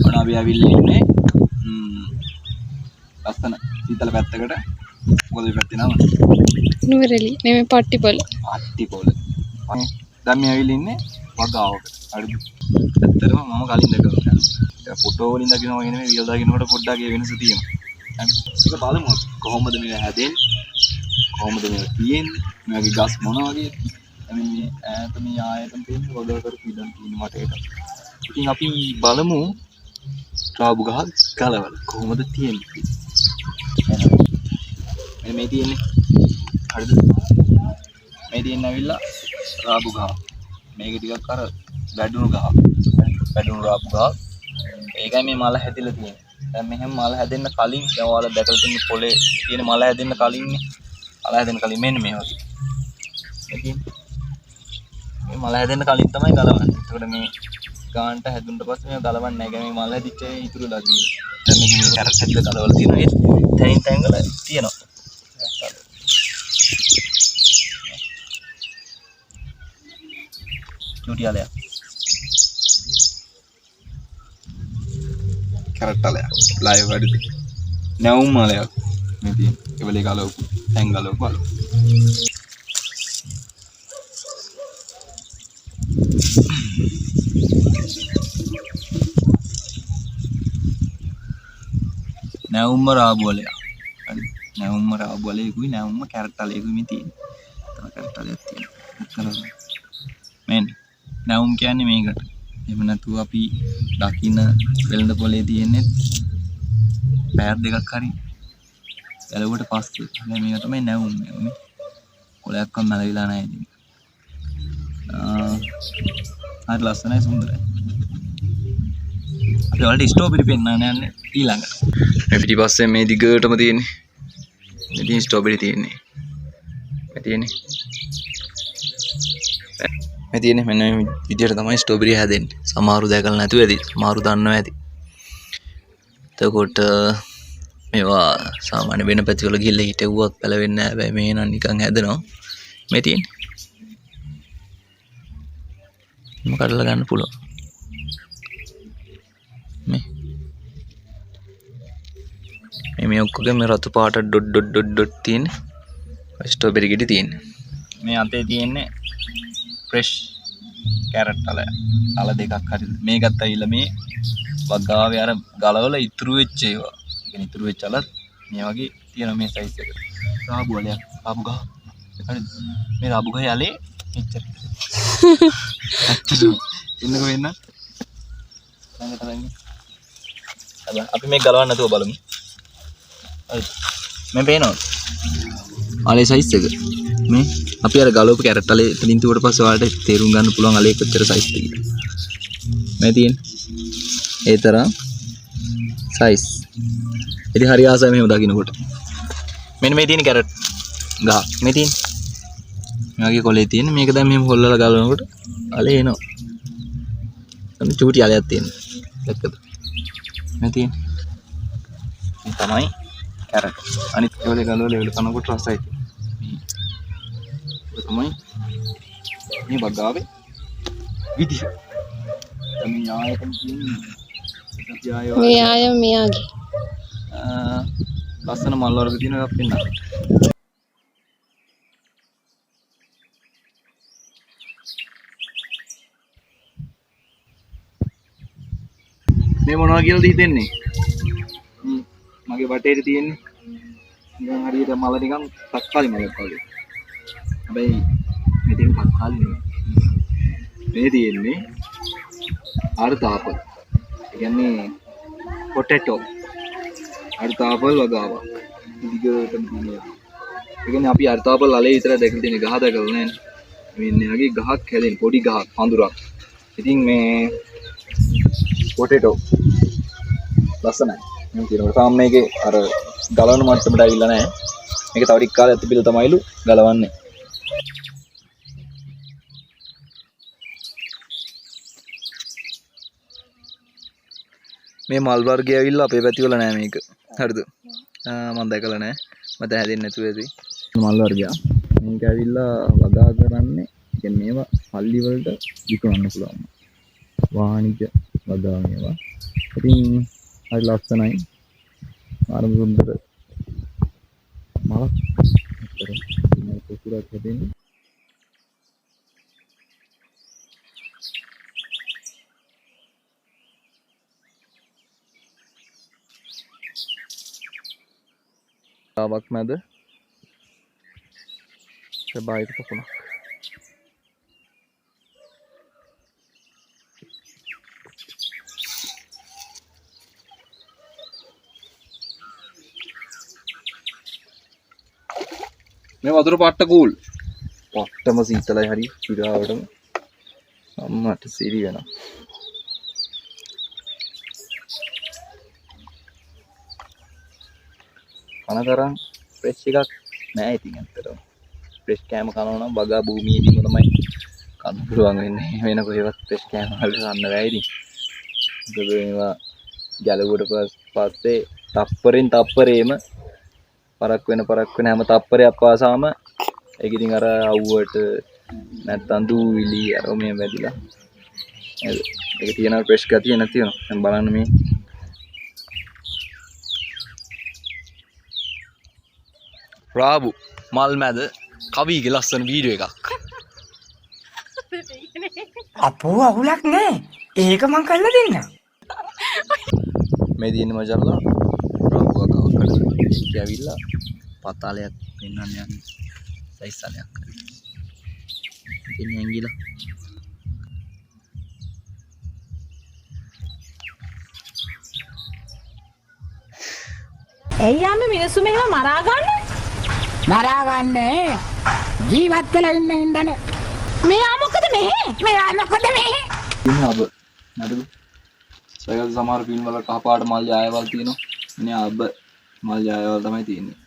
ඔන්න අපි ආවිල්ලා ඉන්නේ ලස්සන සීතල පැත්තකට. මොකද මේ පැත්තේ නම? නුවරඑළිය නෙමෙයි පට්ටිපොළ. පට්ටිපොළ. දැන් මේ ආවිල්ලා ඉන්නේ වගාවකට. හරිද? ඇත්තටම මම කලින් දැකලා. ඒක ෆොටෝ වලින් දකිනවා වගේ නෙමෙයි රියල් දකින්නකොට පොඩ්ඩක් ඒ වෙනස තියෙනවා. ඒක බලමු කොහොමද මේක හැදෙන්නේ? කොහොමද මේක තියෙන්නේ? මේකේ ගස් මොන වගේද? මේ ඈත මේ ආයතන තියෙන වගා කරපු ඉඳන් තියෙන වටේට. ඉතින් අපි බලමු රාබු ගහ ගලවල කොහොමද තියෙන්නේ. මේ තියෙන්නේ. හරිද? මේ තියෙන ඇවිල්ලා රාබු ගහ. මේක ටිකක් අර වැඩුණු ගහ. වැඩුණු රාබු ගහ. ඒකයි මේ මල හැදිලා තියෙන්නේ. දැන් මෙහෙම මල හැදෙන්න කලින් දැන් ඔයාලා දැකලා තියෙන පොලේ තියෙන මල හැදෙන්න කලින්නේ. මල හැදෙන්න කලින් මෙන්න මේ වගේ. මේ මල හැදෙන්න කලින් තමයි ගලවන්නේ. ඒකට මේ ගානට හැදුනට පස්සේ මේ ගලවන්නේ නැහැ. මේ මල හැදිච්ච ඉතුරු දාගන්න. දැන් මේක මේ කැරට් හැදලා ගලවලා තියෙනවා. ඒ තැනින් තැන් වල තියෙනවා. චුටියාලයක්. කැරට්ටලයක්. ලයිව් වැඩිද? නැවුම් මලයක්. මේ තියෙන. ඒවලේ ගලවපු. තැන් ගලවපු බලමු. නැවුම්ම රාබුවලයක්. හරි. නැවුම්ම රාබුවලේකුයි නැවුම්ම කැරට්ටලේකුයි මේ තියෙන්නේ. තව කැරට්ටලයක් තියෙනවා. මෙන්න නැවුම් කියන්නේ මේකට. එහෙම නැතුව අපි දකින්න වෙළඳ පොලේ තියෙන්නේ පැයක් දෙකක් හරි ගැලුවට පස්සේ. දැන් මේක තමයි නැවුම්. මේ කොලයක්වත් මැලවිලා නැහැ ඉතින්. හරි ලස්සනයි සුන්දරයි. අපි වලට ස්ට්‍රෝබෙරි පෙන්නන්න යන්නේ ඊළඟට. මේ පිටිපස්සේ මේ දිගටම තියෙන්නේ. ඉතින් ස්ට්‍රෝබෙරි තියෙන්නේ. මේ තියෙන්නේ මෙන්න මේ විදියට තමයි ස්ට්‍රෝබෙරි හැදෙන්නේ. සමහරු දැකලා නැතුව ඇති. සමහරු දන්නවා ඇති. එතකොට මේවා සාමාන්‍ය වෙන පැතිවල ගිහිල්ලා හිටෙව්වත් පැලවෙන්නේ නැහැ. හැබැයි මේ නම් නිකන් හැදෙනවා. මේ තියෙන්නේ. මොකක් කඩලා ගන්න පුළුවන්. මේ ඔක්කොගෙම මේ රතු පාට ඩොට් තියෙන්නේ. ස්ට්‍රෝබෙරි ගෙඩි තියෙන්නේ. මේ අතේ තියෙන්නේ ෆ්‍රෙෂ් කැරට් අල දෙකක් හරි. මේකත් ඇවිල්ලා මේ වගාවේ අර ගලවලා ඉතුරු වෙච්ච ඒවා. ඒ කියන්නේ ඉතුරු වෙච්ච අලත් මේ වගේ තියෙන මේ සයිස් එක. රාබු වලයක්. රාබු ගහ. හරිද? මේ රාබු ගහ යලේ මෙච්චර. ඉන්නකෝ වෙන්න. ළඟට ළඟ. අපි මේක ගලවන්න නැතුව බලමු. හරිද? මේ පේනවද? අලේ සයිස් එක. මේ අපි අර ගලවපු කැරට් අලේ එතනින් තුවට පස්සේ ඔයාලට තේරුම් ගන්න පුළුවන් අලේ කොච්චර සයිස් එකද. මේ තියෙන්නේ. ඒ තරම් සයිස්. ඉතින් හරි ආසයි මෙහෙම දකින්නකොට. මෙන්න මේ තියෙන කැරට් ගහ. මේ තියෙන්නේ. මේ වගේ කොලේ තියෙන මේක දැන් මෙහෙම හොල්ලලා ගලවනකොට අලේ එනවා. අන්න චූටි අලයක් තියෙනවා. දැක්කද? මේ තියෙන්නේ. මේ තමයි කැරට්. අනිත් ඒවල ගලවලා ඒවල කනකොට රසයි. මේ තමයි මේ වගාවේ විදිහ. මේ ආයතන කියන්නේ මේ ආයම මෙයාගේ. ලස්සන මල් වර්ග තියෙන එකක් පෙන්නන්න. මේ මොනවා කියලාද හිතෙන්නේ? මගේ වටේට තියෙන්නේ නිකන් හරියට මල නිකන් තක්කාලි මලක් වගේ. හැබැයි මේ තියෙන තක්කාලි නෙමෙයි. මේ තියෙන්නේ අර්ථාපල්. ඒ කියන්නේ පොටැටෝ. අර්ථාපල් වගාවක්. දිගටම තියෙනවා. ඒ කියන්නේ අපි අර්ථාපල් අලේ විතර දැකලා තියෙන ගහ දැකලා නැහැ. මේ වගේ ගහක් හැදෙන පොඩි ගහක් පඳුරක්. ඉතින් මේ පොටැටෝ ලස්සනයි. මම කියනවා තාම මේකේ අර ගලවන මට්ටමට ඇවිල්ලා නැහැ. මේක තව ටික කාලයක් තිබිලා තමයිලු ගලවන්නේ. මේ මල් වර්ගය ඇවිල්ලා අපේ පැති වල නැහැ මේක. හරිද? මම දැකලා නැහැ. මට හැදෙන්නේ නැතුව ඇති. මල් වර්ගය. මේක ඇවිල්ලා වගා කරන්නේ. කියන්නේ මේවා පල්ලි වලට විකුණන්න පුළුවන්. වාණිජ වගා මේවා. ඉතින් හරි ලස්සනයි. ආරම්භ සුන්දර මලක් අතර මේ පොකුරක් හැදෙන්නේ. තාවක් මැද සබායික පොකුණක්. මේ වතුර පාට්ට කූල්. පට්ටම සීතලයි හරි පිරාවටම අම්මට සිරි වෙනවා. කනතරම් ෆ්‍රෙෂ් එකක් නෑ ඉතින් ඇත්තටම. ෆ්‍රෙෂ් කෑම කනවා නම් බගා භූමියේදීම තමයි කන්න පුළුවන් වෙන්නේ. වෙන කොහෙවත් ෆ්‍රෙෂ් කෑම වලට කන්න බෑ ඉතින්. මොකද මේවා ගැලවුවට පස්සේ තප්පරෙන් තප්පරේම පරක් වෙන හැම තප්පරයක් පාසාම ඒක ඉතින් අර අවුවට නැත්තම් දූවිලි අර මේ වැදිලා නේද? ඒක තියෙනවා ෆ්‍රෙෂ් ගතිය නැති වෙනවා. දැන් බලන්න මේ රාබු මල් මැද කවිගේ ලස්සන වීඩියෝ එකක්. අපෝ අවුලක් නෑ. ඒක මං කරලා දෙන්නම්. මේ දින්නේ මචංලා රාබු අකවකට ඇවිල්ලා පතාලයක් පෙන්වන්න යන්නේ. සයිසලයක්. ඉතින් ඇංගිලා ඇයි ආමේ මිනිස්සු මෙහෙම මරා ගන්න? මරා ගන්න ජීවත් වෙලා ඉන්න ඉඳන. මෙයා මොකද මෙහෙ? මෙයා මොකද මේ? ඉන්න අබ නේද? සයල් සමහර ෆිල්ම් වල කහපාට මල් යායවල් තියෙනවා. ඉන්නේ අබ මල් යායවල් තමයි තියෙන්නේ.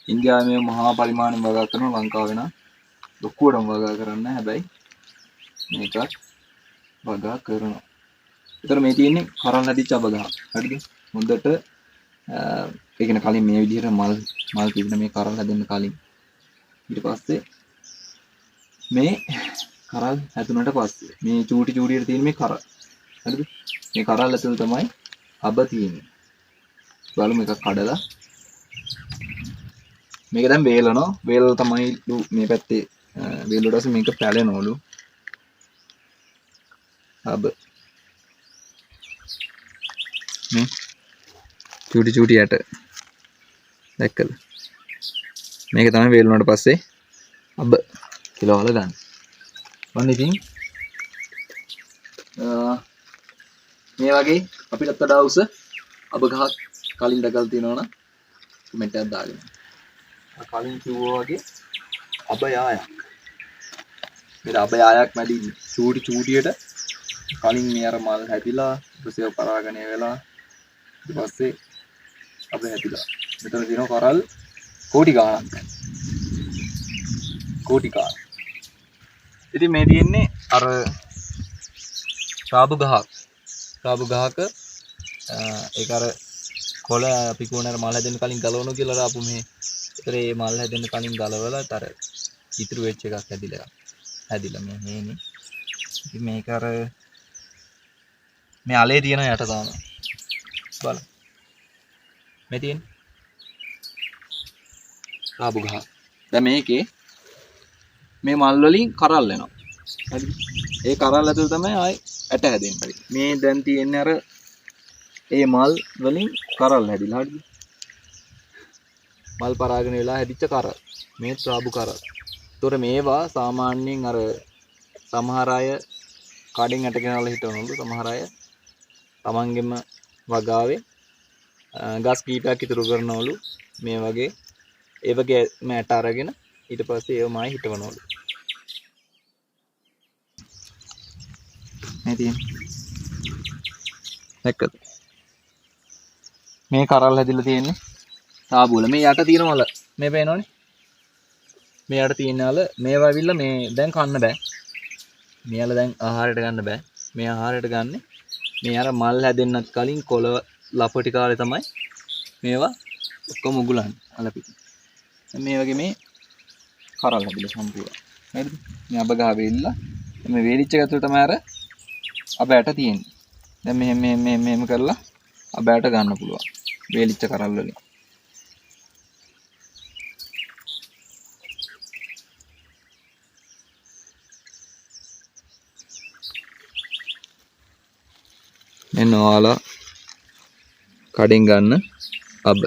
ඉන්දියාවේ මේ මහා පරිමාණයෙන් වගා කරනවා ලංකාවේ නම් ලොකුවටම වගා කරන්නේ හැබැයි මේකත් වගා කරනවා. ඒතර මේ තියෙන්නේ කරන් හැදිච්ච අබ ගහ. හරිද? හොඳට ඒ කියන්නේ කලින් මේ විදිහට මල් තිබුණ මේ කරල් හැදෙන්න කලින් ඊට පස්සේ මේ කරල් හැදුනට පස්සේ මේ චූටි චූටියට තියෙන මේ කරල් හරිද මේ කරල් ඇතුළේ තමයි අබ තියෙන්නේ බලමු එකක් කඩලා මේක දැන් වේලනවා වේලල තමයි මේ පැත්තේ වේලුවට පස්සේ මේක පැලෙනවලු අබ මේ චූටි චූටි යට දැක්කද මේක තමයි වේලුණාට පස්සේ අබ කියලා වල ගන්න. මම ඉතින් මේ වගේ අපිටත් වඩා උස අබ ගහක් කලින් දැකලා තියෙනවා නම් කමෙන්ට් එකක් දාගෙන. කලින් කිව්වා වගේ අබ යායක්. මේ අබ යායක් මැදි චූටි චූටියට කලින් මේ අර මල් හැදිලා ඊපස්සේ පරාගණය වෙලා ඊට පස්සේ අබ හැදිලා. මෙතන තියෙනවා කරල් කෝටි ගාණක්. කෝටි ගාණක්. ඉතින් මේ තියෙන්නේ අර රාබු ගහක්. රාබු ගහක ඒක අර කොළ අපි කොහොනර මල් හැදෙන්න කලින් ගලවනවා කියලා රාපු මේ. ඒතර මේ මල් හැදෙන්න කලින් ගලවලා අර ඉතුරු වෙච්ච එකක් හැදිලා මේ මේනේ. ඉතින් මේක අර මේ අලේ තියෙන යට තාම. බලන්න. මේ තියෙන්නේ රාබු ගහ. දැන් මේකේ මේ මල් වලින් කරල් එනවා. හරිද? ඒ කරල් ඇතුළේ තමයි ආයි ඇට හැදෙන්නේ. මේ දැන් තියෙන්නේ අර ඒ මල් වලින් කරල් හැදිලා. හරිද? මල් පරාගෙන වෙලා හැදිච්ච කරල්. මේ රාබු කරල්. ඒතොර මේවා සාමාන්‍යයෙන් අර සමහර අය කඩෙන් ඇට ගෙනල්ලා හිටවනවලු. සමහර අය තමන්ගෙම වගාවේ ගස් කීපයක් ඉතුරු කරනවලු මේ වගේ ඒ වගේ මැට අරගෙන ඊට පස්සේ ඒව මායි හිටවනවලු. මේ තියෙන දැක්කද? මේ කරල් හැදිලා තියෙන්නේ රාබු වල. මේ යට තියෙන වල මේ පේනවනේ. මේ යට තියෙන වල මේවා ඇවිල්ලා මේ දැන් කන්න බෑ. මේවල දැන් ආහාරයට ගන්න බෑ. මේ ආහාරයට ගන්න මේ අර මල් හැදෙන්නත් කලින් කොළ ලපටි කාලේ තමයි මේවා ඔක්කොම උගුලන්නේ අලපිට. මේ වගේ මේ කරල් හැදිලා සම්පූර්ණ. හරිද? මේ අබ ගහ වෙilla මේ වේලිච්ච ගතුල තමයි අර අබ ඇට තියෙන්නේ. දැන් මෙහෙම කරලා අබෑට ගන්න පුළුවන්. වේලිච්ච කරල් වලින්. මෙන්න ඔයාලා කඩෙන් ගන්න අබ.